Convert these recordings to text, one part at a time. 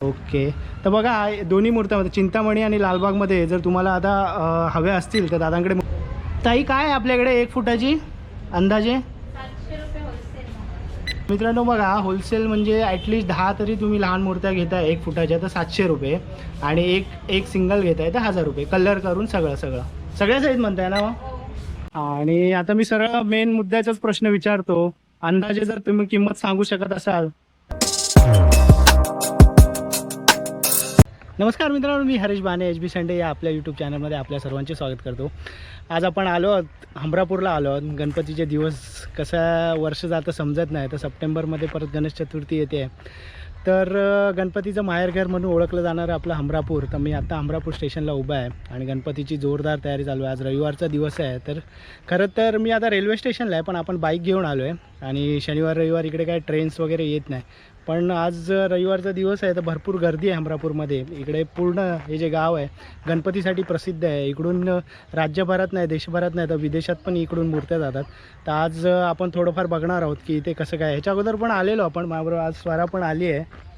Okay. तर बघा दोन्ही मूर्त्यामध्ये चिंतामणी आणि लालबागमध्ये जर तुम्हाला आता हव्या असतील तर दादांकडे. ताई काय आहे आपल्याकडे 1 फुटाची अंदाजे? 700 रुपये होलसेल. मित्रांनो बघा, होलसेल म्हणजे ॲटलिस्ट 10 तरी तुम्ही लहान मूर्त्या घेताय 1 फुटाच्या तर 700 रुपये, आणि एक सिंगल घेताय तर 1000 रुपये, कलर करून सगळ्या साईज म्हणताय ना मग? आणि आता मी सरळ मेन मुद्द्याचाच प्रश्न विचारतो, अंदाजे जर तुम्ही किंमत सांगू शकत असाल. नमस्कार मित्रांनो, मी हरीश बाने, HB संडे या आपल्या यूट्यूब चॅनलमध्ये आपल्या सर्वांचे स्वागत करतो. आज आपण आलो आहोत हमरापूरला आलो आहोत. गणपतीचे दिवस कसा वर्ष जातं समजत नाही, तर सप्टेंबरमध्ये परत गणेश चतुर्थी येते. तर गणपतीचं माहेरघर म्हणून ओळखलं जाणारं आपलं हमरापूर. तर मी आता हमरापूर स्टेशनला उभा आहे आणि गणपतीची जोरदार तयारी चालू आहे. आज रविवारचा दिवस आहे, तर खरं तर मी आता रेल्वे स्टेशनला आहे, पण आपण बाईक घेऊन आलो आहे आणि शनिवार रविवार इकडे काय ट्रेन्स वगैरे येत नाही. पण आज रविवारचा दिवस आहे तर भरपूर गर्दी आहे हमरापूरमध्ये. इकडे पूर्ण हे जे गाव आहे गणपतीसाठी प्रसिद्ध आहे. इकडून राज्यभरात नाही, देशभरात नाही, तर विदेशात पण इकडून मूर्त्या जातात. तर आज आपण थोडंफार बघणार आहोत की इथे कसं काय. ह्याच्या अगोदर पण आलेलो आपण, माझ्याबरोबर आज स्वरा पण आली आहे.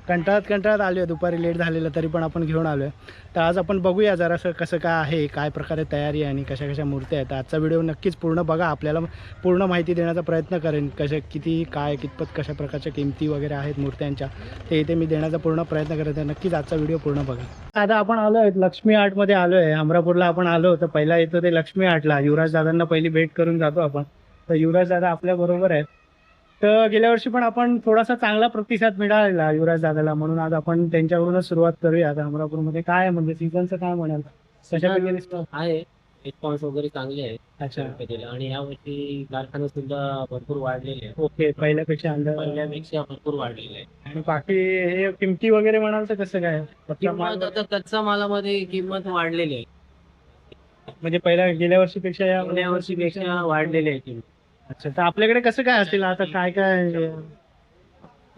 कंटाळत आलो आहे, दुपारी लेट झालेलं तरी पण आपण घेऊन आलो आहे. तर आज आपण बघूया जरासं कसं काय आहे, काय प्रकारे तयारी आहे आणि कशा मूर्त्या आहेत. आजचा व्हिडिओ नक्कीच पूर्ण बघा, आपल्याला पूर्ण माहिती देण्याचा प्रयत्न करेन. किती काय कितपत कशा प्रकारच्या किमती वगैरे आहेत मूर्त्यांच्या, ते इथे मी देण्याचा पूर्ण प्रयत्न करत आहे. नक्कीच आजचा व्हिडिओ पूर्ण बघा. आता आपण आलो आहे लक्ष्मी आर्टमध्ये आलो आहे. हमरापूरला आपण आलो तर पहिला येतो ते लक्ष्मी आर्टला. युवराज दादांना पहिली भेट करून जातो आपण. तर युवराज दादा आपल्याबरोबर आहेत. तर गेल्या वर्षी पण आपण थोडासा चांगला प्रतिसाद मिळालेला युवराज दादाला, म्हणून आज आपण त्यांच्यावरूनच सुरुवात करूया. आता हमरापूरमध्ये काय म्हणजे सीझनचं काय म्हणाल, कशापैकी आहे रिस्पॉन्स वगैरे चांगले आहे. अच्छा, आणि या वर्षी कारखाने सुद्धा भरपूर वाढलेले आहे. ओके. पहिल्यापेक्षा भरपूर वाढलेले आहे. आणि बाकी हे किमती वगैरे म्हणाल तर कसं काय? किंमत आता कच्चा मालामध्ये किंमत वाढलेली आहे. म्हणजे पहिल्या गेल्या वर्षीपेक्षा या वर्षीपेक्षा वाढलेली आहे किंमत. अच्छा, तर आपल्याकडे कसं काय असेल आता, काय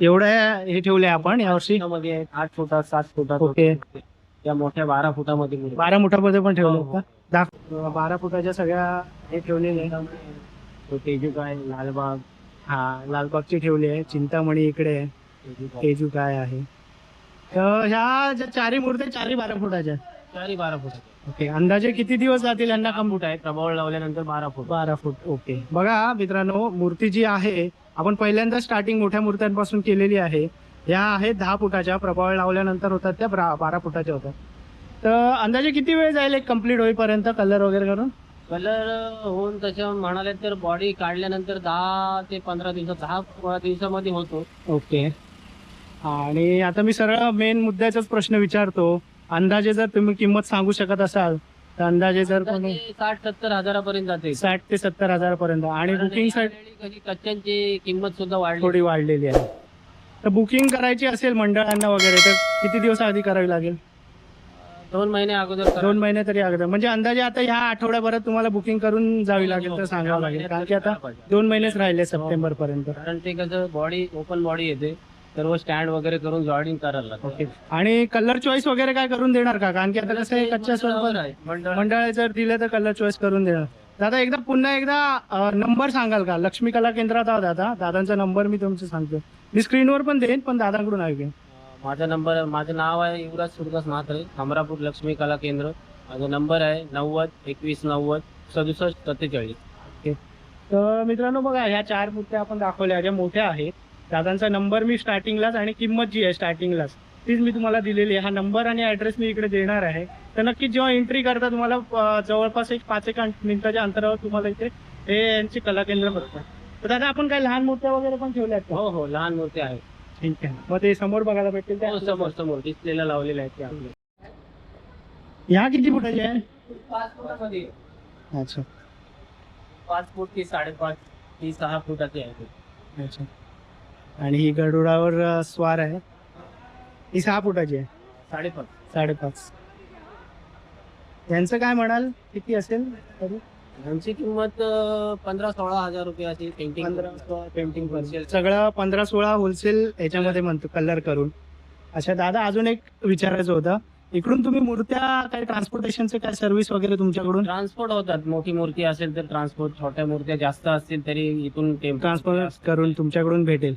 एवढं हे ठेवलंय आपण यावर्षी? मध्ये 8 फुटात 7 फुटात ओके. त्या मोठ्या 12 फुटामध्ये 12 फुटामध्ये पण ठेवलं हो. का? 12 फुटाच्या सगळ्या हे ठेवलेले. तेजू आहे, लालबाग, लालबागची ठेवली आहे. चिंतामणी इकडे आहे. तेजू काय आहे. तर ह्या ज्या चारही मूर्त्या 12 फुटाच्या. 12 फुटात. ओके. अंदाजे किती दिवस जातील यांना? 10 फूट आहे, प्रभावळ लावल्यानंतर 12 फूट. 12 फूट. ओके. बघा मित्रांनो, मूर्ती जी आहे आपण पहिल्यांदा स्टार्टिंग मोठ्या मूर्त्यांपासून केलेली आहे. ह्या आहेत 10 फुटाच्या, प्रभावळ लावल्यानंतर होतात त्या 12 फुटाच्या होतात. तर अंदाजे किती वेळ जाईल एक कम्प्लीट होईपर्यंत कलर वगैरे करून? कलर होऊन तसं म्हणाले तर बॉडी काढल्यानंतर 10 ते 15 दिवसात, 10 दिवसामध्ये होतो. ओके. आणि आता मी सरळ मेन मुद्द्याचाच प्रश्न विचारतो, अंदाजे जर तुम्ही किंमत सांगू शकत असाल तर अंदाजे जर 60-70 हजारापर्यंत जाते. 60 ते 70 हजारापर्यंत. आणि बुकिंग कधी कच्च्यांची किंमत सुद्धा वाढली, थोडी वाढलेली आहे. तर बुकिंग करायची असेल मंडळांना वगैरे तर किती दिवस आधी करावी लागेल? 2 महिने अगोदर 2 महिने तरी अगोदर. म्हणजे अंदाजे आता ह्या आठवड्याभरात तुम्हाला बुकिंग करून जावी लागेल तर सांगावं लागेल, कारण की आता 2 महिनेच राहिले सप्टेंबर पर्यंत. कारण ते कसं बॉडी ओपन बॉडी येते, सर्व स्टँड वगैरे करून जॉईनिंग करायला लागतं. ओके. आणि कलर चॉईस वगैरे काय करून देणार का? कारण की आता कसं आहे कच्च्या स्वरूपात मंडळ जर दिले तर कलर चॉईस करून देणार. दादा पुन्हा एकदा नंबर सांगाल का? लक्ष्मी कला केंद्रात आहोत आता. दादांचा नंबर मी तुमचं सांगतो, मी स्क्रीनवर पण देईन, पण दादांकडून ऐकेन. माझं नाव आहे युवराज सुरदास म्हात्रे, हमरापूर लक्ष्मी कला केंद्र. माझा नंबर आहे 90 21 90 67 47. ओके. तर मित्रांनो बघा, ह्या 4 मूर्त्या आपण दाखवल्या ज्या मोठ्या आहेत. दादांचा नंबर मी स्टार्टिंगलाच आणि किंमत जी आहे स्टार्टिंगलाच तीच मी तुम्हाला दिलेली आहे. हा नंबर आणि ॲड्रेस मी इकडे देणार आहे. तर नक्कीच जेव्हा एंट्री करता तुम्हाला जवळपास एक 5 मिनिटाच्या अंतरावर तुम्हाला इथे हे यांची कला केंद्र बघतात. तर दादा आपण काय लहान मूर्त्या वगैरे पण ठेवल्या आहेत? हो, लहान मूर्ती आहेत. ठीक आहे. मग ते समोर बघायला भेटतील त्या? समोर डिस्प्लेला लावलेले आहेत ते आपले. ह्या किती फुटाच्या आहे? 5 फुटामध्ये. अच्छा 5 फूट ती 5.5 ती 6 फुटाची आहे. अच्छा. आणि ही गरुडावर स्वार आहे, ही 6 फुटाची आहे. 5.5. यांचं काय म्हणाल, किती असेल तरी? यांची किंमत 15-16 हजार रुपये असेल. पेंटिंग सगळं 15-16 होलसेल याच्यामध्ये म्हणतो कलर करून. अच्छा दादा, अजून एक विचारायचं होतं, इकडून तुम्ही मूर्त्या काय ट्रान्सपोर्टेशनचे काय सर्व्हिस वगैरे तुमच्याकडून? ट्रान्सपोर्ट होतात. मोठी मूर्ती असेल तर ट्रान्सपोर्ट, छोट्या मूर्त्या जास्त असतील तरी इथून ट्रान्सपोर्ट करून तुमच्याकडून भेटेल.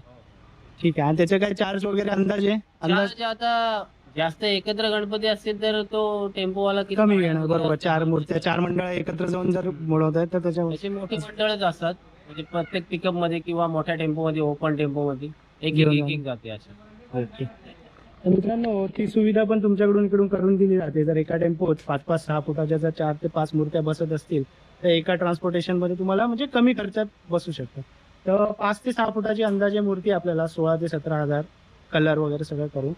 ठीक आहे. आणि त्याचे काय चार्ज वगैरे अंदाजे अंदाज चार्ज आता जास्त एकत्र गणपती असतील तर तो टेम्पोवाला किती कमी भाडं घेणार वगैरे बरोबर. असतं. 4 मूर्त्या 4 मंडळ एकत्र जाऊन जर बोलवत आहेत तर त्याच्यावर अशी मोठी मंडळच असतात म्हणजे प्रत्येक पिकअप मध्ये किंवा मोठ्या टेम्पो मध्ये ओपन टेम्पो मध्ये एक घेऊन एक जाणार. एक जाते अशा. ओके. तर मित्रांनो ती सुविधा पण तुमच्याकडून इकडून करून दिली जाते. जर एका टेम्पोत 5-5-6 फुटाच्या जर 4 ते 5 मूर्त्या बसत असतील तर एका ट्रान्सपोर्टेशन मध्ये तुम्हाला म्हणजे कमी खर्चात बसू शकतं. तर 5 ते 6 फुटाची अंदाजे मूर्ती आपल्याला 16 ते 17,000 कलर वगैरे सगळं करून.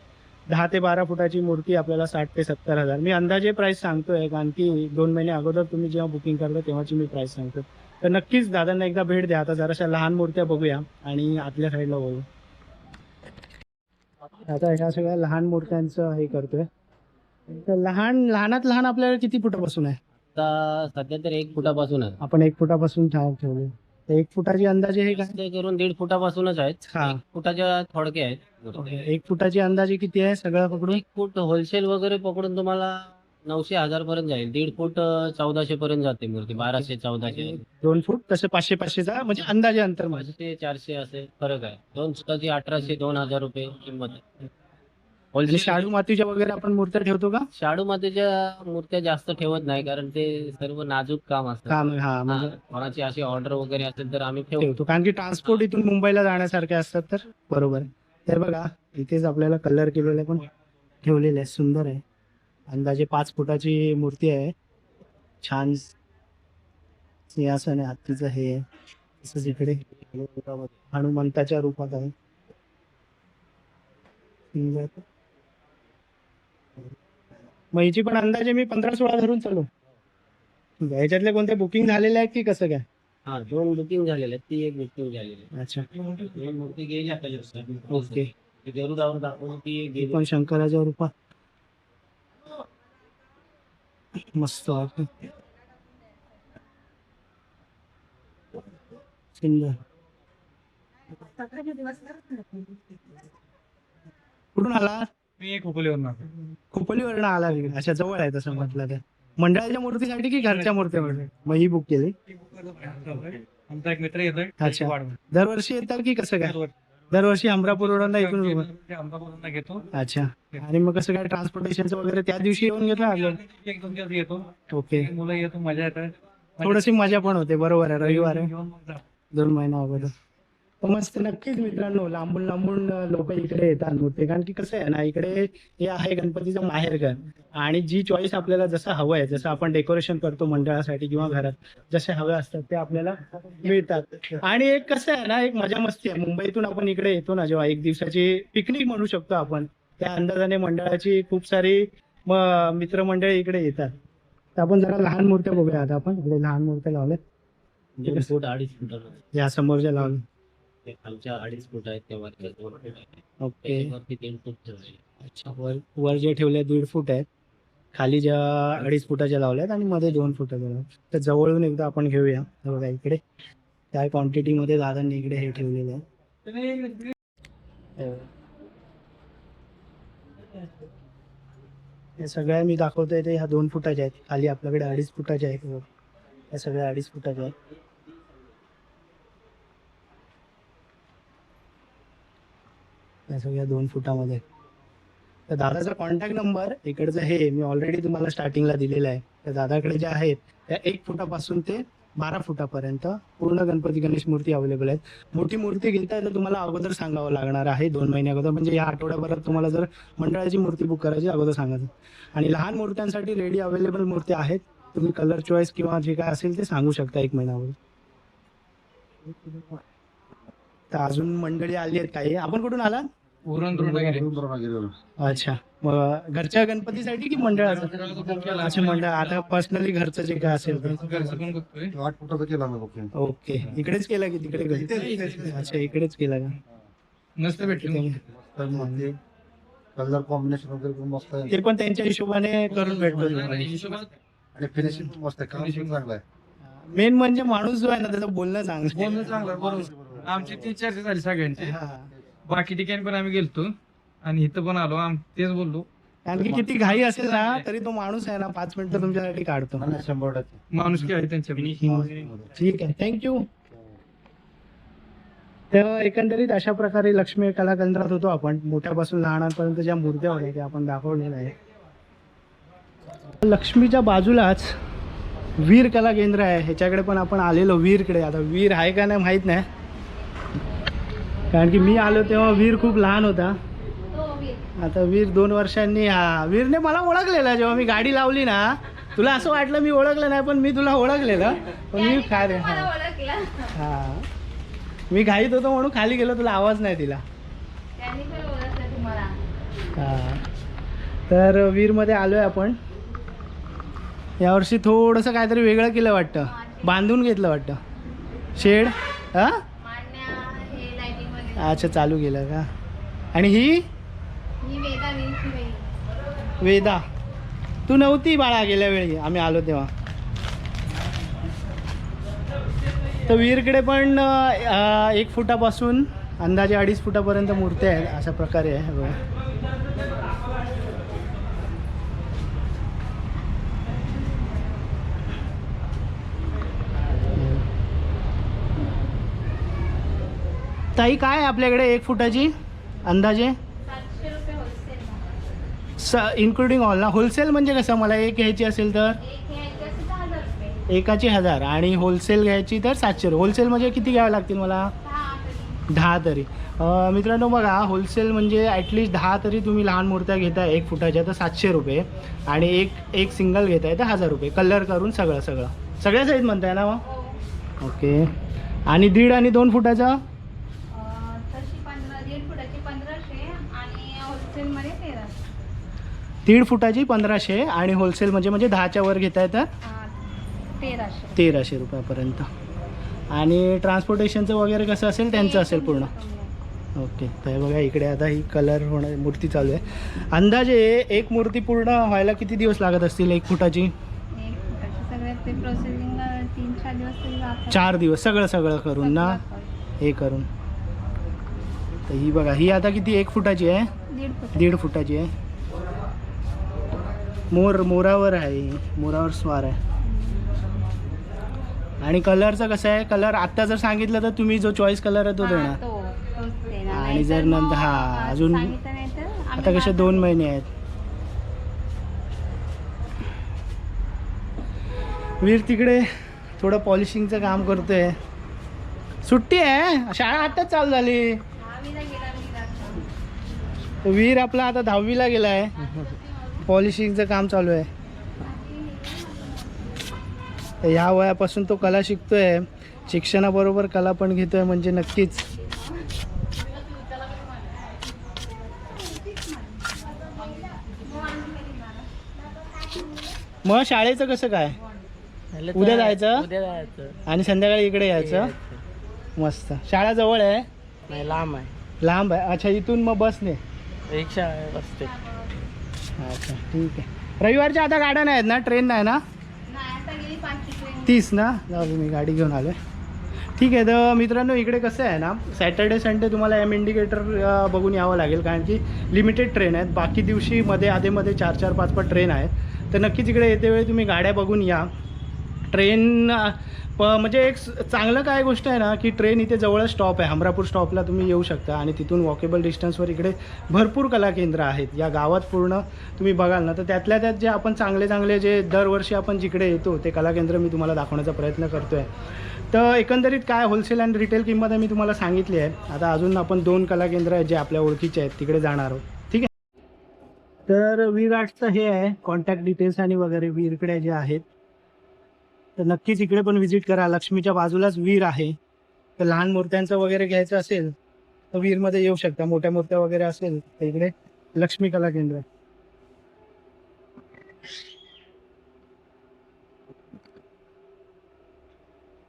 10 ते 12 फुटाची मूर्ती आपल्याला 60 ते 70,000. मी अंदाजे प्राइस सांगतोय कारण की 2 महिने अगोदर तुम्ही जेव्हा बुकिंग करता तेव्हाची मी प्राइस सांगतो. तर नक्कीच दादांना एकदा भेट द्या. आता जराशा लहान मूर्त्या बघूया आणि आतल्या साईडला बघू. आता ह्या सगळ्या लहान मूर्त्यांचं हे करतोय. तर लहानात लहान आपल्याला किती फुटापासून आहे? आता सध्या तर 1 फुटापासून आहे. आपण 1 फुटापासून ठेवले. तर 1 फुटाची अंदाजे हे काय? ते करून 1.5 फुटापासूनच आहेत. हा. 1 फुटाच्या थोडके आहेत. 1 फुटाची अंदाजे किती आहे सगळं पकडून? 1 फूट होलसेल वगैरे पकडून तुम्हाला 900-1000 पर्यंत जाईल. 1.5 फूट 1400 पर्यंत जाते मूर्ती. 1200-1400 2 फूट तसं 500-500चा म्हणजे अंदाजे अंतर माझं. 500-400 असे फरक आहे. 2 फुटाची 1800-2000 रुपये किंमत आहे. आणि होलसेल शाडू मातीच्या वगैरे आपण मूर्त्या ठेवतो का? शाडू मातीच्या मूर्त्या जास्त ठेवत नाही कारण ते सर्व नाजूक काम असतं. काम हा हा, म्हणजे कोणाची अशी ऑर्डर वगैरे असेल तर आम्ही ठेवतो. ठेवतो कारण की ट्रान्सपोर्ट इथून मुंबईला जाण्यासारखे असतात तर बरोबर. तर बघा इथेच आपल्याला कलर केलेले पण ठेवलेले आहे. सुंदर आहे. अंदाजे 5 फुटाची मूर्ती आहे. छान सिंहासन आहे. हत्तीचं हे आहे. तसंच इकडे हनुमंताच्या रूपात आहे. सुंदर. मग हिची पण अंदाजे मी 15-16 धरून चालू. ह्याच्यातले कोणते बुकिंग झालेले आहेत की कसं काय? हा 2 बुकिंग झालेले आहेत. ती एक बुकिंग झालेली आहे. अच्छा 2 मूर्ती गेली आता जास्त. ओके. ती गरुडावर दाखवून ती एक ही गेली. पण शंकराच्या रूपात मस्त वाटतं. सुंदर. कुठून आला? मी एक खोपोलीवरून खोपोलीवरनं आला तिकडे. अच्छा जवळ आहे तसं म्हटलं तर. मंडळाच्या मूर्तीसाठी की घरच्या मूर्तीमध्ये? मग ही बुक केली. आमचा एक मित्र येतोय अच्छा. वाढवून. दरवर्षी येतात की कसं काय? दरवर्षी अमरापूरवरून इकडून ते अमरापूरवरून घेतो अच्छा. आणि मग कसं काय ट्रान्सपोर्टेशनचं वगैरे त्या दिवशी येऊन घेतो आपलं? 1-2 दिवस येतो. ओके. मुलं येतो मजा येते. थोडीशी मजा पण होते. बरोबर आहे. रविवार आहे. घेऊन मग जातो. 2 महिना अगोदर. तर मस्त नक्कीच मित्रांनो लांबून लांबून लोक इकडे येतात मूर्ती कारण की कसं आहे ना इकडे हे आहे गणपतीचं माहेरघर आणि जी चॉईस आपल्याला जसं हवं आहे जसं आपण डेकोरेशन करतो मंडळासाठी किंवा घरात जसे हवे असतात ते आपल्याला मिळतात. आणि एक कसं आहे ना एक मजा मस्ती आहे. मुंबईतून आपण इकडे येतो ना जेव्हा 1 दिवसाची पिकनिक म्हणू शकतो आपण त्या अंदाजाने मंडळाची खूप सारी मित्रमंडळी इकडे येतात. तर आपण जरा लहान मूर्त्या बघूया. आता आपण इकडे लहान मूर्त्या लावल्यात 2 फूट 2.5 फूट या समोरच्या लावल्या. खालच्या 2.5 फूट आहेत त्या वरच्या 2 फूट आहेत. ओके. त्याच्यावरती 3 फूट ठेवले. अच्छा. वर जे ठेवले 1.5 फूट आहेत. खाली ज्या 2.5 फुटाच्या लावल्यात आणि मध्ये 2 फुटाच्या लावल्यात. तर जवळून एकदा आपण घेऊया. हे बघा इकडे त्या क्वांटिटीमध्ये दादांनी इकडे हे ठेवलेलं आहे. हे सगळ्या मी दाखवतोय ते ह्या 2 फुटाच्या आहेत. खाली आपल्याकडे 2.5 फुटाच्या आहेत. या सगळ्या 2.5 फुटाच्या आहेत. या सगळ्या 2 फुटामध्ये. तर दादाचा कॉन्टॅक्ट नंबर इकडचं हे मी ऑलरेडी तुम्हाला स्टार्टिंगला दिलेला आहे. तर दादाकडे जे आहेत त्या 1 फुटापासून ते 12 फुटापर्यंत पूर्ण गणपती गणेश मूर्ती अवेलेबल आहेत. मोठी मूर्ती घेताय तर तुम्हाला अगोदर सांगावं लागणार आहे 2 महिने अगोदर म्हणजे या आठवड्याभरात तुम्हाला जर मंडळाची मूर्ती बुक करायची अगोदर सांगायचं. आणि लहान मूर्त्यांसाठी रेडी अवेलेबल मूर्ती आहेत. तुम्ही कलर चॉईस किंवा जे काय असेल ते सांगू शकता 1 महिना अगोदर. तर अजून मंडळी आली आहेत काही. आपण कुठून आला? अच्छा. मग घरच्या गणपतीसाठी की मंडळाचं? अच्छा मंडळ. आता पर्सनली घरचं जे काय असेल ते. 8 फुटाचा केला मी बुकिंग. ओके. इकडेच केला की तिकडे? अच्छा इकडेच केला का? मस्त भेटली. कलर कॉम्बिनेशन वगैरे पण मस्त आहे ते पण त्यांच्या हिशोबाने करून भेटतो. आणि फिनिशिंग पण मस्त आहे. काम पण चांगलं आहे. मेन म्हणजे माणूस जो आहे ना त्याचं बोलणं चांगलं आहे. बोलणं चांगलं आहे, बरोबर. आमची ती चर्चा झाली सगळ्यांची. हा. बाकी ठिकाणी पण आम्ही गेलतो आणि इथं पण आलो. तेच बोललो कारण की किती घाई असेल ना तरी तो माणूस आहे ना 5 मिनिटं तुमच्यासाठी काढतो. आणि 100% माणुसकी आहे त्यांच्या. ठीक आहे. थँक्यू. तर एकंदरीत अशा प्रकारे लक्ष्मी कला केंद्रात होतो आपण. मोठ्यापासून लहानांपर्यंत ज्या मूर्त्या होत्या त्या आपण दाखवलेल्या आहे. लक्ष्मीच्या बाजूलाच वीर कला केंद्र आहे, ह्याच्याकडे पण आपण आलेलो. वीरकडे आता वीर आहे का नाही माहीत नाही, कारण की मी आलो तेव्हा वीर खूप लहान होता. तो वीर. आता वीर 2 वर्षांनी, हा वीरने मला ओळखलेलं. जेव्हा मी गाडी लावली ना, तुला असं वाटलं मी ओळखलं नाही, पण मी तुला ओळखलेलं. पण मी त्याने हा मला ओळखलं. हा मी घाईत होतो म्हणून खाली गेलो, तुला आवाज नाही दिला. त्यांनी पण ओळखलं तुम्हाला. हा तर वीरमध्ये आलो आहे आपण. यावर्षी थोडंसं काहीतरी वेगळं केलं वाटतं, बांधून घेतलं वाटतं शेड. हां मान्या हे लाइटिंग वगैरे. अच्छा, चालू केलं का. आणि ही ही वेदा वीरची वेळी. वेदा, तू नव्हती बाळा गेल्या वेळी आम्ही आलो तेव्हा. तर वीरकडे पण 1 फुटापासून अंदाजे 2.5 फुटापर्यंत मूर्त्या आहेत. अशा प्रकारे आहे बघा. ताई काय आहे आपल्याकडे 1 फुटाची अंदाजे? 700 रुपये होलसेल. इन्क्लुडिंग ऑल ना. होलसेल म्हणजे कसं, मला एक घ्यायची असेल तर एक घ्यायचं असेल तर 1000 रुपये. एकाची 1000 आणि होलसेल घ्यायची तर 700. होलसेल म्हणजे किती घ्यावे लागतील मला? 10 तरी. मित्रांनो बघा, होलसेल म्हणजे ॲटलिस्ट 10 तरी तुम्ही लहान मूर्त्या घेताय 1 फुटाच्या तर 700 रुपये, आणि एक सिंगल घेताय तर 1000 रुपये. कलर करून सगळ्या साईज म्हणताय ना मग? हो. ओके. आणि 1.5 आणि 2 फुटाचा तशी 1.5 फुटाची 1500 आणि होलसेलमध्ये 1300. 1.5 फुटाची 1500 आणि होलसेल म्हणजे 10च्या वर घेताय तर 1300. 1300 रुपयापर्यंत. आणि ट्रान्सपोर्टेशनचं वगैरे कसं असेल त्यांचं असेल पूर्ण. ओके. तर हे बघा इकडे आता ही कलर होणार मूर्ती चालू आहे. अंदाजे एक मूर्ती पूर्ण व्हायला किती दिवस लागत असतील 1 फुटाची? 1 फुटाची सगळ्यात ते प्रोसेसिंगला 3-4 दिवस तरी जातात. 4 दिवस सगळं करून ना, हे करून. तर ही बघा, ही आता किती 1 फुटाची आहे? 1.5 फुटाची आहे. मोरावर आहे, मोरावर स्वार आहे. आणि कलरचं कसं आहे, कलर आत्ता जर सांगितलं तर तुम्ही जो चॉईस कलर आहे तो देणार. आणि जर नंतर अजून आता कसे 2 महिने आहेत. वीर तिकडे थोडं पॉलिशिंगचं काम करतोय. सुट्टी आहे, शाळा आत्ताच चालू झाली. तर वीर आपला आता 10वीला गेला आहे. पॉलिशिंगचं काम चालू आहे. तर ह्या वयापासून तो कला शिकतोय. शिक्षणाबरोबर कला पण घेतोय म्हणजे नक्कीच. मग शाळेचं कसं काय? उद्या जायचं आणि संध्याकाळी इकडे यायचं. मस्त. शाळा जवळ आहे? नाही, लांब आहे. लांब आहे. अच्छा, इथून मग बसने? रिक्षा असते. अच्छा, ठीक आहे. रविवारच्या आता गाड्या नाहीत ना, ट्रेन नाही ना? 30 ना. जाऊ, मी गाडी घेऊन आलो आहे. ठीक आहे. तर मित्रांनो इकडे कसं आहे ना, सॅटर्डे संडे तुम्हाला इंडिकेटर बघून यावं लागेल, कारण की लिमिटेड ट्रेन आहेत. बाकी दिवशी मध्ये आधेमध्ये 4-4, 5-5 ट्रेन आहेत. तर नक्कीच इकडे येते वेळी तुम्ही गाड्या बघून या. ट्रेन म्हणजे एक चांगलं काय गोष्ट आहे ना, की ट्रेन इथे जवळ स्टॉप आहे. हमरापूर स्टॉपला तुम्ही येऊ शकता आणि तिथून वॉकेबल डिस्टन्सवर इकडे भरपूर कला केंद्र आहेत या गावात. पूर्ण तुम्ही बघाल ना, तर त्यातल्या त्यात जे आपण चांगले जे दरवर्षी आपण जिकडे येतो ते कला केंद्र मी तुम्हाला दाखवण्याचा प्रयत्न करतो आहे. तर एकंदरीत काय होलसेल आणि रिटेल किंमत मी तुम्हाला सांगितली आहे. आता अजून आपण 2 कला केंद्र आहेत जे आपल्या ओळखीचे आहेत, तिकडे जाणार आहोत. ठीक आहे. तर वीर आर्ट्सचं हे आहे कॉन्टॅक्ट डिटेल्स आणि वगैरे वीरकडे जे आहेत. तर नक्कीच इकडे पण व्हिजिट करा. लक्ष्मीच्या बाजूलाच वीर आहे. तर लहान मूर्त्यांचं वगैरे घ्यायचं असेल तर वीरमध्ये येऊ शकता. मोठ्या मूर्त्या वगैरे असेल तर इकडे लक्ष्मी कला केंद्र आहे.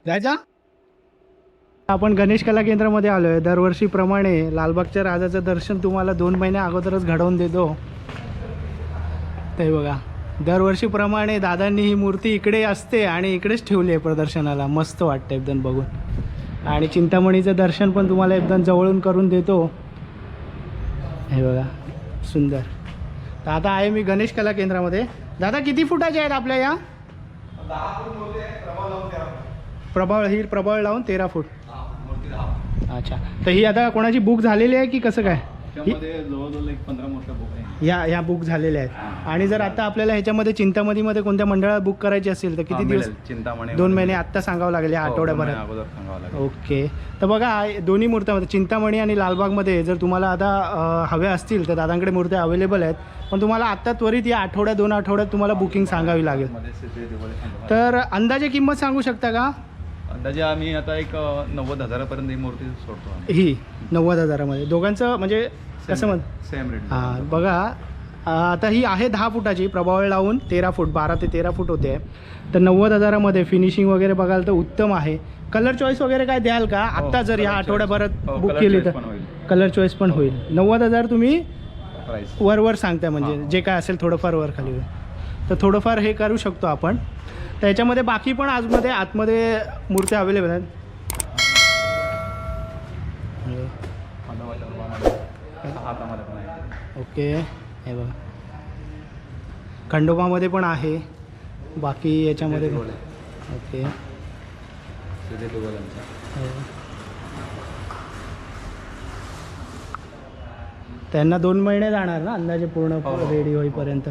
जायचा. आपण गणेश कला केंद्रामध्ये आलो आहे. दरवर्षीप्रमाणे लालबागच्या राजाचं दर्शन तुम्हाला 2 महिन्या अगोदरच घडवून देतो. ते बघा, दरवर्षीप्रमाणे दादांनी ही मूर्ती इकडे असते आणि इकडेच ठेवली आहे प्रदर्शनाला. मस्त वाटतं एकदम बघून. आणि चिंतामणीचं दर्शन पण तुम्हाला एकदम जवळून करून देतो. हे बघा, सुंदर. तर आता आहे मी गणेश कला केंद्रामध्ये. दादा किती फुटाचे आहेत आपल्या या? प्रभाळ लावून 13 फूट. अच्छा, तर ही आता कोणाची बुक झालेली आहे की कसं काय? त्यामध्ये जवळजवळ एक 15 मोठ्या बुक आहे. ह्या बुक झालेल्या आहेत. आणि जर आता आपल्याला ह्याच्यामध्ये चिंतामणीमध्ये कोणत्या मंडळात बुक करायची असेल तर किती दिवस? चिंतामणी 2 महिने आत्ता सांगावं लागेल या आठवड्याभरात. अगोदर सांगावं लागेल. ओके, तर बघा दोन्ही मूर्त्यामध्ये चिंतामणी आणि लालबागमध्ये जर तुम्हाला आता हव्या असतील तर दादांकडे मूर्त्या अवेलेबल आहेत. पण तुम्हाला आत्ता त्वरित या आठवड्यात 2 आठवड्यात तुम्हाला बुकिंग सांगावी लागेल. मध्ये सिद्धी दिवाळी सांगा. तर अंदाजे किंमत सांगू शकता का? अंदाजे आम्ही आता एक 90,000 ही मूर्ती सोडतो आम्ही. ही 90,000मध्ये दोघांचं म्हणजे कसं म्हण सेम रेट. हां बघा, आता ही आहे 10 फुटाची, प्रभावळ लावून 13 फूट 12 ते 13 फूट होते. तर 90,000मध्ये फिनिशिंग वगैरे बघाल तर उत्तम आहे. कलर चॉईस वगैरे काय द्याल का आत्ता जर ह्या आठवड्याभरात बुक केली तर? कलर चॉईस पण होईल. 90,000 तुम्ही प्राइस वर सांगताय म्हणजे जे काय असेल थोडंफार वर खाली होईल. तर थोडंफार हे करू शकतो आपण. त्याच्यामध्ये बाकी पण आतमध्ये मूर्त्या अवेलेबल आहेत. हातामध्ये पण आहे. ओके, हे बघा खंडोबामध्ये पण आहे. बाकी याच्यामध्ये सिद्धी दिवाळी. ओके, सिद्धी दिवाळींचा. हो. त्यांना 2 महिने जाणार ना अंदाजे पूर्ण हो. रेडी होईपर्यंत.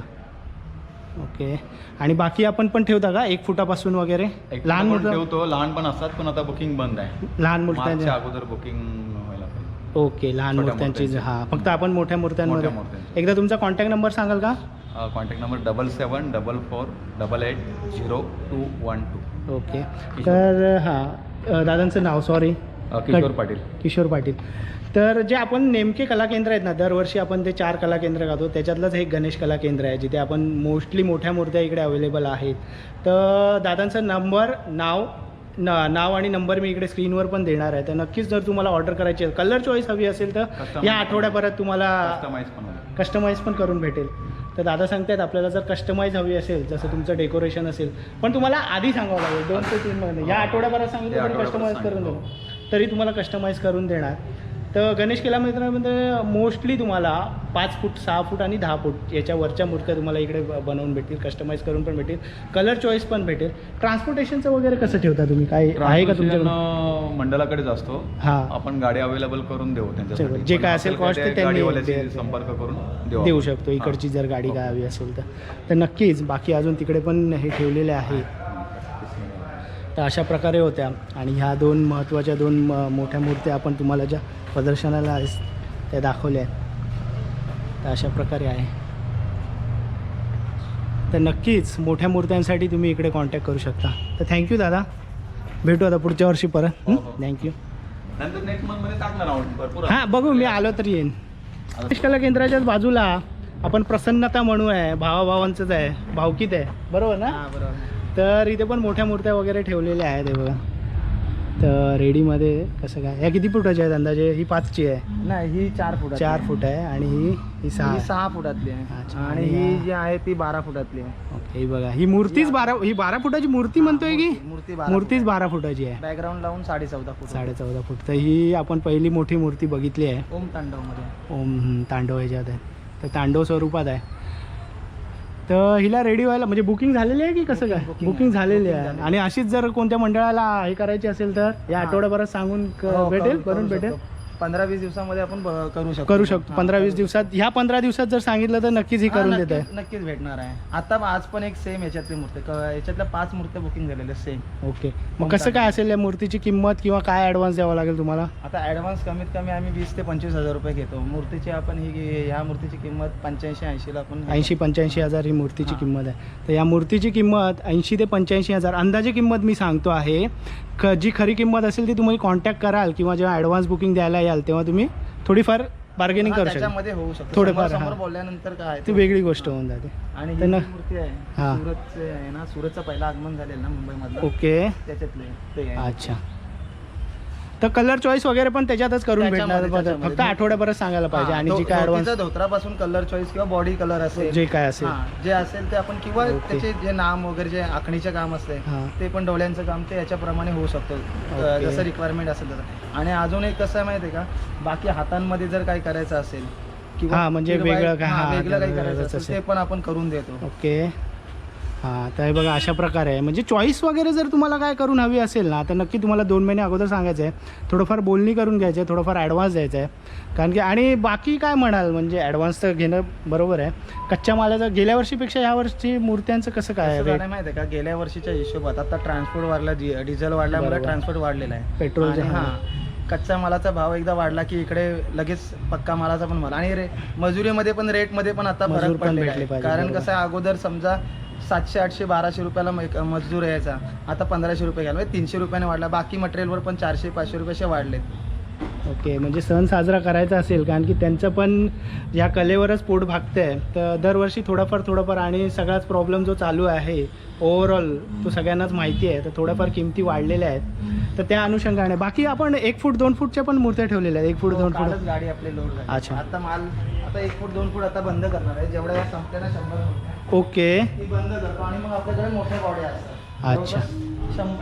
ओके, आणि बाकी आपण पण ठेवता का 1 फुटापासून वगैरे? एक लहान पण मूर्त्या ठेवतो, लहान पण असतात, पण आता बुकिंग बंद आहे. लहान मार्चच्या मूर्त्यांच्या अगोदर बुकिंग व्हायला पाहिजे. ओके, लहान छोट्या मूर्त्यांची मूर्त्यांची. हां, फक्त आपण मोठ्या मूर्त्यांमध्ये. मोठ्या मूर्त्यांची. एकदा तुमचा कॉन्टॅक्ट नंबर सांगाल का? Contact number 7744880212. ओके, तर हां दादांचं नाव सॉरी किशोर पाटील. किशोर पाटील. तर जे आपण नेमके कला केंद्र आहेत ना, दरवर्षी आपण ते 4 कला केंद्र गातो, त्याच्यातलंच एक गणेश कला केंद्र आहे जिथे आपण मोस्टली मोठ्या मूर्त्या इकडे अवेलेबल आहेत. तर दादांचा नाव आणि नंबर मी इकडे स्क्रीनवर पण देणार आहे. तर नक्कीच जर तुम्हाला ऑर्डर करायची असेल, कलर चॉईस हवी असेल तर या आठवड्याभरात तुम्हाला कस्टमाइज पण होईल. कस्टमाइज पण करून भेटेल. तर दादा सांगतायत आपल्याला जर कस्टमाइज हवी असेल, जसं तुमचं डेकोरेशन असेल, पण तुम्हाला आधी सांगावं लागेल 2 ते 3 महिने. या आठवड्याभरात सांगितलं तरी कस्टमाइज करून देणार, तरी तुम्हाला कस्टमाइज करून देणार. तर गणेश कला मित्रांमध्ये मोस्टली तुम्हाला 5 फूट 6 फूट आणि 10 फूट याच्या वरच्या मूर्त्या तुम्हाला इकडे बनवून भेटतील, कस्टमाइज करून पण भेटेल, कलर चॉईस पण भेटेल. ट्रान्सपोर्टेशनचं वगैरे कसं ठेवता तुम्ही? काय आहे का तुमच्याकडे? ट्रान्सपोर्टेशन मंडळाकडेच असतो. हां, आपण गाडी अवेलेबल करून देऊ त्यांच्यासाठी. जे पण काय असेल cost ते त्यांनी गाडीवाल्याशी देऊ. संपर्क करून देऊ शकतो इकडची जर गाडी काय हवी असेल तर नक्कीच. बाकी अजून तिकडे पण हे ठेवलेले आहे. तर अशा प्रकारे होत्या. आणि ह्या 2 महत्त्वाच्या 2 मोठ्या मूर्त्या आपण तुम्हाला ज्या प्रदर्शनाला त्या दाखवल्या आहेत. तर अशा प्रकारे आहे. तर नक्कीच मोठ्या मूर्त्यांसाठी तुम्ही इकडे कॉन्टॅक्ट करू शकता. तर थँक्यू दादा, भेटू आता पुढच्या वर्षी परत. थँक्यू. नंतर नेक्स्ट मंथ मध्ये टाकणार आहोत भरपूर. हां बघू, मी आलो तर येईन. गणेश कला केंद्राच्याच बाजूला आपण प्रसन्नता म्हणू आहे, भावाभावांचंच आहे, भावकीत आहे, बरोबर ना? बरोबर. तर इथे पण मोठ्या मूर्त्या वगैरे ठेवलेल्या आहेत हे बघा. तर रेडीमध्ये कसं काय, ह्या किती फुटाच्या आहेत अंदाजे? ही 5ची आहे. नाही, ही 4 फुट 4 फूट आहे आणि ही 6 आहे. 6 फुटातली आहे. अच्छा, आणि ही जी आहे ती 12 फुटातली आहे. ओके, ही बघा ही मूर्तीच 12 फुटाची मूर्ती म्हणतोय की मूर्तीच 12 फुटाची आहे. बॅकग्राऊंड लावून 14.5 फूट. 14.5 फूट. तर ही आपण पहिली मोठी मूर्ती बघितली आहे. ओम तांडव मध्ये. ओम तांडव ह्याच्यात आहे. तर तांडव स्वरूपात आहे. तर हिला रेडी व्हायला म्हणजे बुकिंग झालेली आहे की कसं काय? बुकिंग झालेली आहे. आणि अशीच जर कोणत्या मंडळाला हे करायची असेल तर या आठवड्याभरात सांगून भेटेल, करून भेटेल. 15-20 दिवसामध्ये आपण करू शकतो. 15-20 दिवसात, ह्या 15 दिवसात जर सांगितलं तर नक्कीच ही करून देत आहे. नक्कीच भेटणार आहे. आता आज पण एक सेम याच्यातली मूर्ती, याच्यातल्या 5 मूर्त्या बुकिंग झालेल्या सेम. ओके, मग कसं काय असेल या मूर्तीची किंमत किंवा काय ॲडव्हान्स द्यावा लागेल तुम्हाला? आता ॲडव्हान्स कमीत कमी आम्ही 20 ते 25,000 रुपये घेतो. मूर्तीची आपण ह्या मूर्तीची किंमत 85-80 ला आपण 80-85 हजार ही मूर्तीची किंमत आहे. तर या मूर्तीची किंमत 80 ते 85 हजार अंदाजे किंमत मी सांगतो आहे. जी खरी किंमत असेल ती तुम्ही कॉन्टॅक्ट कराल किंवा जेव्हा ॲडव्हान्स बुकिंग द्यायला याल तेव्हा तुम्ही थोडीफार बार्गेनिंग करू शकता. त्याच्यामध्ये होऊ शकतो थोडंफार, समोर हां. बोलल्यानंतर काय ती वेगळी गोष्ट होऊन जाते. आणि ही त्यांना- जी मूर्ती आहे हां. सुरतचे आहे ना, सुरतचं पहिलं आगमन झालेलं ना मुंबईमधलं, ओके, त्याच्यातले ते आहे. अच्छा. तर कलर चॉईस वगैरे पण त्याच्यातच करून भेटणार, त्याच्यामध्ये. फक्त आठवड्याभरात सांगायला पाहिजे. आणि जी काय ॲडव्हान्स धोत्रापासून कलर चॉईस किंवा बॉडी कलर असेल, जे काय असेल जे असेल ते आपण, किंवा ओके. त्याचे जे नाम वगैरे जे आखणीचे काम असते हां. ते पण डोळ्यांचं काम ते याच्याप्रमाणे होऊ शकतं, ओके. जसं रिक्वायरमेंट असेल तसं. आणि अजून एक कसं आहे माहिती आहे का, बाकी हातांमध्ये जर काही करायचं असेल हां, म्हणजे किरवाई- वेगळं काय, हां, हां, वेगळं काही वेगळं करायचं असेल असेल. ते पण आपण करून देतो. ओके. हां, तर हे बघा अशा प्रकारे आहे. म्हणजे चॉईस वगैरे जर तुम्हाला काय करून हवी असेल ना, तर नक्की तुम्हाला 2 महिने अगोदर सांगायचं आहे. थोडंफार बोलणी करून घ्यायचं आहे, थोडंफार ॲडव्हान्स द्यायचं आहे. कारण की आणि बाकी काय म्हणाल, म्हणजे ॲडव्हान्स तर घेणं बरोबर आहे. कच्च्या मालाचं गेल्या वर्षीपेक्षा यावर्षी मूर्त्यांचं कसं काय कसं आहे झालं माहिती आहे का, गेल्या वर्षीच्या हिशोबात आता ट्रान्सपोर्ट वाढला, डिझेल वाढल्यामुळे बरोबर. ट्रान्सपोर्ट वाढलेला आहे. पेट्रोलचं आणि कच्च्या मालाचा भाव एकदा वाढला की इकडे लगेच पक्का मालाचा पण माल आणि मजुरीमध्ये पण रेटमध्ये पण आता मजूर फरक पण पडलेला भेटले आहे. पाहिजे, कारण बरोबर. कसं आहे, अगोदर समजा 700, 800, 1200 रुपयाला मजदूर यायचा, आता 1500 रुपये घ्यायला, म्हणजे 300 रुपयाने वाढला. बाकी मटेरियलवर पण 400, 500 रुपये असे वाढलेत. ओके, म्हणजे सण साजरा करायचा असेल, कारण की त्यांचं पण या कलेवरच पोट भागतं आहे, तर दरवर्षी थोडंफार आणि सगळाच प्रॉब्लेम जो चालू आहे ओव्हरऑल तो सगळ्यांनाच माहिती आहे, तर थोड्याफार किमती वाढलेल्या आहेत. तर त्या अनुषंगाने बाकी आपण 1 फूट 2 फूटच्या पण मूर्त्या ठेवलेल्या आहेत. 1 फूट 2 कालच फूट गाडी आपली लोड झाली. अच्छा. आता माल आता 1 फूट 2 फूट आता बंद करणार आहे. जेवढ्या संपल्या ना 100 मूर्त्या, ओके. ती बंद करतो आणि मग आपल्याकडे मोठ्या बॉड्या असतात. अच्छा.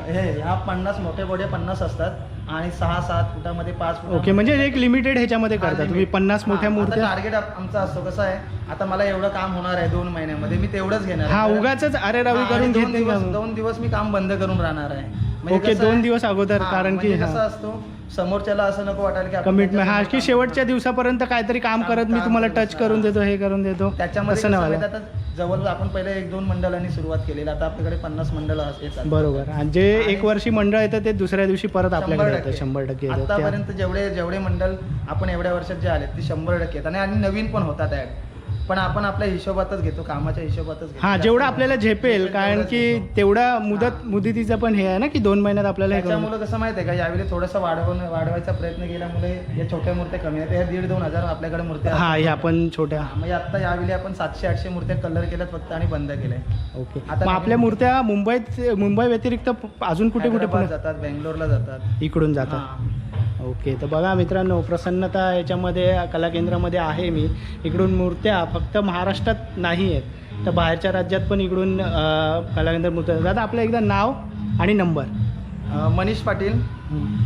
ह्या 50 मोठ्या बॉड्या 50 असतात आणि 6-7 फुटामध्ये 5 फुट. ओके, म्हणजे एक लिमिटेड ह्याच्यामध्ये करता तुम्ही 50 मोठ्या मूर्त्या. टार्गेट आमचा असतो कसं आहे, आता मला एवढं काम होणार आहे 2 महिन्यामध्ये, मी तेवढंच घेणार हा, आहे. उगाच अरे रवी हा, करून आणि घेत नाही का? 2 दिवस मी काम बंद करून राहणार आहे. म्हणजे ओके, कसं 2 आहे, दिवस अगोदर, हा, कारण की म्हणजे कसं असतो, समोरच्याला असं नको वाटायला की आपण कमिटमेंट, हा त्याच्यासमोर की काम शेवटच्या करतो. दिवसापर्यंत काहीतरी काम करत मी काम तुम्हाला करत टच करून देतो, हे करून देतो, त्याच्यामध्ये तसं कसं नाही माहिती व्हायला. आहे, आता जवळ आपण पहिले 1-2 मंडळांनी सुरुवात केलेली, आता आपल्याकडे 50 मंडळ येतात. बरोबर. आणि जे आणि 1 वर्षी मंडळ येतं ते दुसऱ्या दिवशी परत आपल्याकडे येतं. 100% 100% येतं. त्या- आतापर्यंत जेवढे मंडळ आपण एवढ्या वर्षात जे आले ते 100% आहेत आणि नवीन पण होतात ऍड, पण आपण आपल्या हिशोबातच घेतो, कामाच्या हिशोबातच घेतो. हा, जेवढं आपल्याला झेपेल, झेपेल कारण तेवढंच की घेतो. तेवढा मुदतीचं पण हे आहे ना, की 2 महिन्यात आपल्याला हे करून. त्याच्यामुळे कसं माहिती आहे का, यावेळी थोडंसं वाढवायचा प्रयत्न केल्यामुळे या छोट्या मूर्त्या कमी आहेत. ह्या 1,500-2 हजार आपल्याकडे मूर्त्या हा, आहेत. हे आपण छोट्या. म्हणजे आता यावेळी आपण 700-800 मूर्त्या कलर केल्यात फक्त आणि बंद केल्या. ओके. आता मग आपल्या नवीन- मूर्त्या मुंबई व्यतिरिक्त अजून कुठे कुठे हैदराबाद पण जातात, बेंगलोरला जातात. इकडून जातात? हां. ओके, तर बघा मित्रांनो, प्रसन्नता याच्यामध्ये कला केंद्रामध्ये आहे मी. इकडून मूर्त्या फक्त महाराष्ट्रात नाही आहेत, तर बाहेरच्या राज्यात पण इकडून कला केंद्र मूर्त्या. दादा आपलं एकदा नाव आणि नंबर. मनीष पाटील,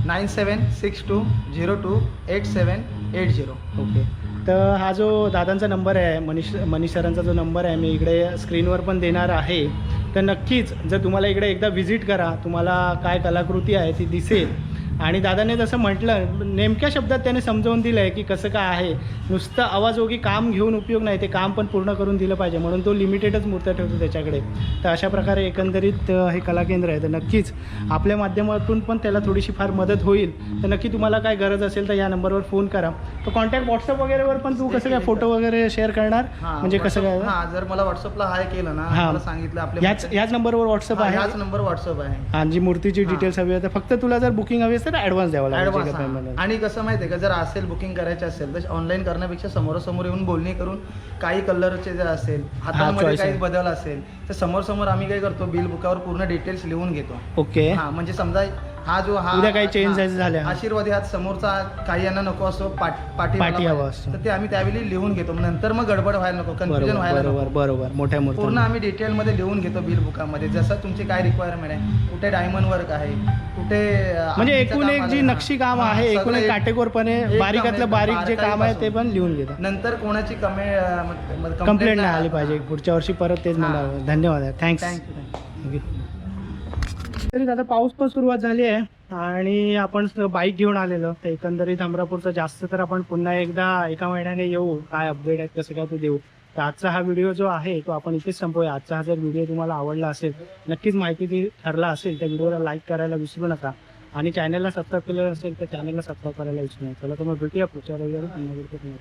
9762028780. ओके, तर हा जो दादांचा नंबर आहे, मनीष सरांचा जो नंबर आहे, मी इकडे स्क्रीनवर पण देणार आहे. तर नक्कीच जर तुम्हाला इकडे एकदा व्हिजिट करा, तुम्हाला काय कलाकृती आहे ती दिसेल. आणि दादाने जसं म्हटलं, नेमक्या शब्दात त्याने समजावून दिलं आहे की कसं काय आहे. नुसतं आवाजोगी काम घेऊन उपयोग नाही, ते काम पण पूर्ण करून दिलं पाहिजे, म्हणून तो लिमिटेडच मूर्त्या ठेवतो त्याच्याकडे. तर अशा प्रकारे एकंदरीत हे कला केंद्र आहे. तर नक्कीच आपल्या माध्यमातून पण त्याला थोडीशी फार मदत होईल. तर नक्की तुम्हाला काय गरज असेल तर या नंबरवर फोन करा. तर कॉन्टॅक्ट व्हॉट्सअप वगैरेवर पण तू कसं काय फोटो वगैरे शेअर करणार, म्हणजे कसं काय? हां, जर मला व्हॉट्सअपला हाय केलं ना, हां. मला सांगितलं आपल्या याच नंबरवर व्हॉट्सअप आहे. हाच नंबर व्हॉट्सअप आहे. आणि जी मूर्तीची डिटेल्स हवी आहे, तर फक्त तुला जर बुकिंग हवी असेल तर ॲडव्हान्स द्यावा लागेल. ऍडव्हान्स. आणि कसं माहिती आहे का, जर असेल बुकिंग करायचे असेल तर ऑनलाईन करण्यापेक्षा समोरासमोर येऊन बोलणी करून काही कलरचे जर असेल, हातामध्ये choice काही आहे. बदल असेल तर समोर आम्ही काय करतो, बिल बुकावर पूर्ण डिटेल्स लिहून घेतो. ओके. हा, म्हणजे समजा हा उद्या काही change झाल्या. आशीर्वादी हात समोरचा काही यांना नको असो, पाठी हवा असतो. तर ते आम्ही त्यावेळी लिहून घेतो. नंतर मग गडबड व्हायला नको, कन्फ्युजन व्हायला नको. बरोबर. मोठ्या पूर्ण मूर्ती आम्ही डिटेलमध्ये लिहून घेतो बिल बुकामध्ये, जसं तुमची काय रिक्वायरमेंट आहे, कुठे डायमंड वर्क आहे, कुठे म्हणजे आर्मीचं एकूण काम एक जी आलं. नक्षी काम हां, आहे, एकूण एक सगळं काटेकोरपणे बारीकातलं बारीक जे काम आहे ते पण लिहून घेतात. नंतर कोणाची कंप्लेंट नाही आली पाहिजे पुढच्या वर्षी परत तेच म्हणावं. धन्यवाद, थँक्स. थँक्यू. तरी आता पाऊस पण सुरुवात झाली आहे आणि आपण बाईक घेऊन आलेलो, तर एकंदरीत अमरापूरचं जास्त तर आपण पुन्हा एकदा एका महिन्याने येऊ, काय अपडेट आहेत कसं काय ते देऊ. तर आजचा हा व्हिडिओ जो आहे तो आपण इथेच संपवूया. आजचा हा जर व्हिडिओ तुम्हाला आवडला असेल, नक्कीच माहिती ठरला असेल, त्या व्हिडिओला लाईक करायला विसरू नका. आणि चॅनलला सबस्क्राईब केलेलं असेल तर चॅनलला सबस्क्राईब करायला विसरू नका. चला तर मग भेटूया पुढच्या रविवारी.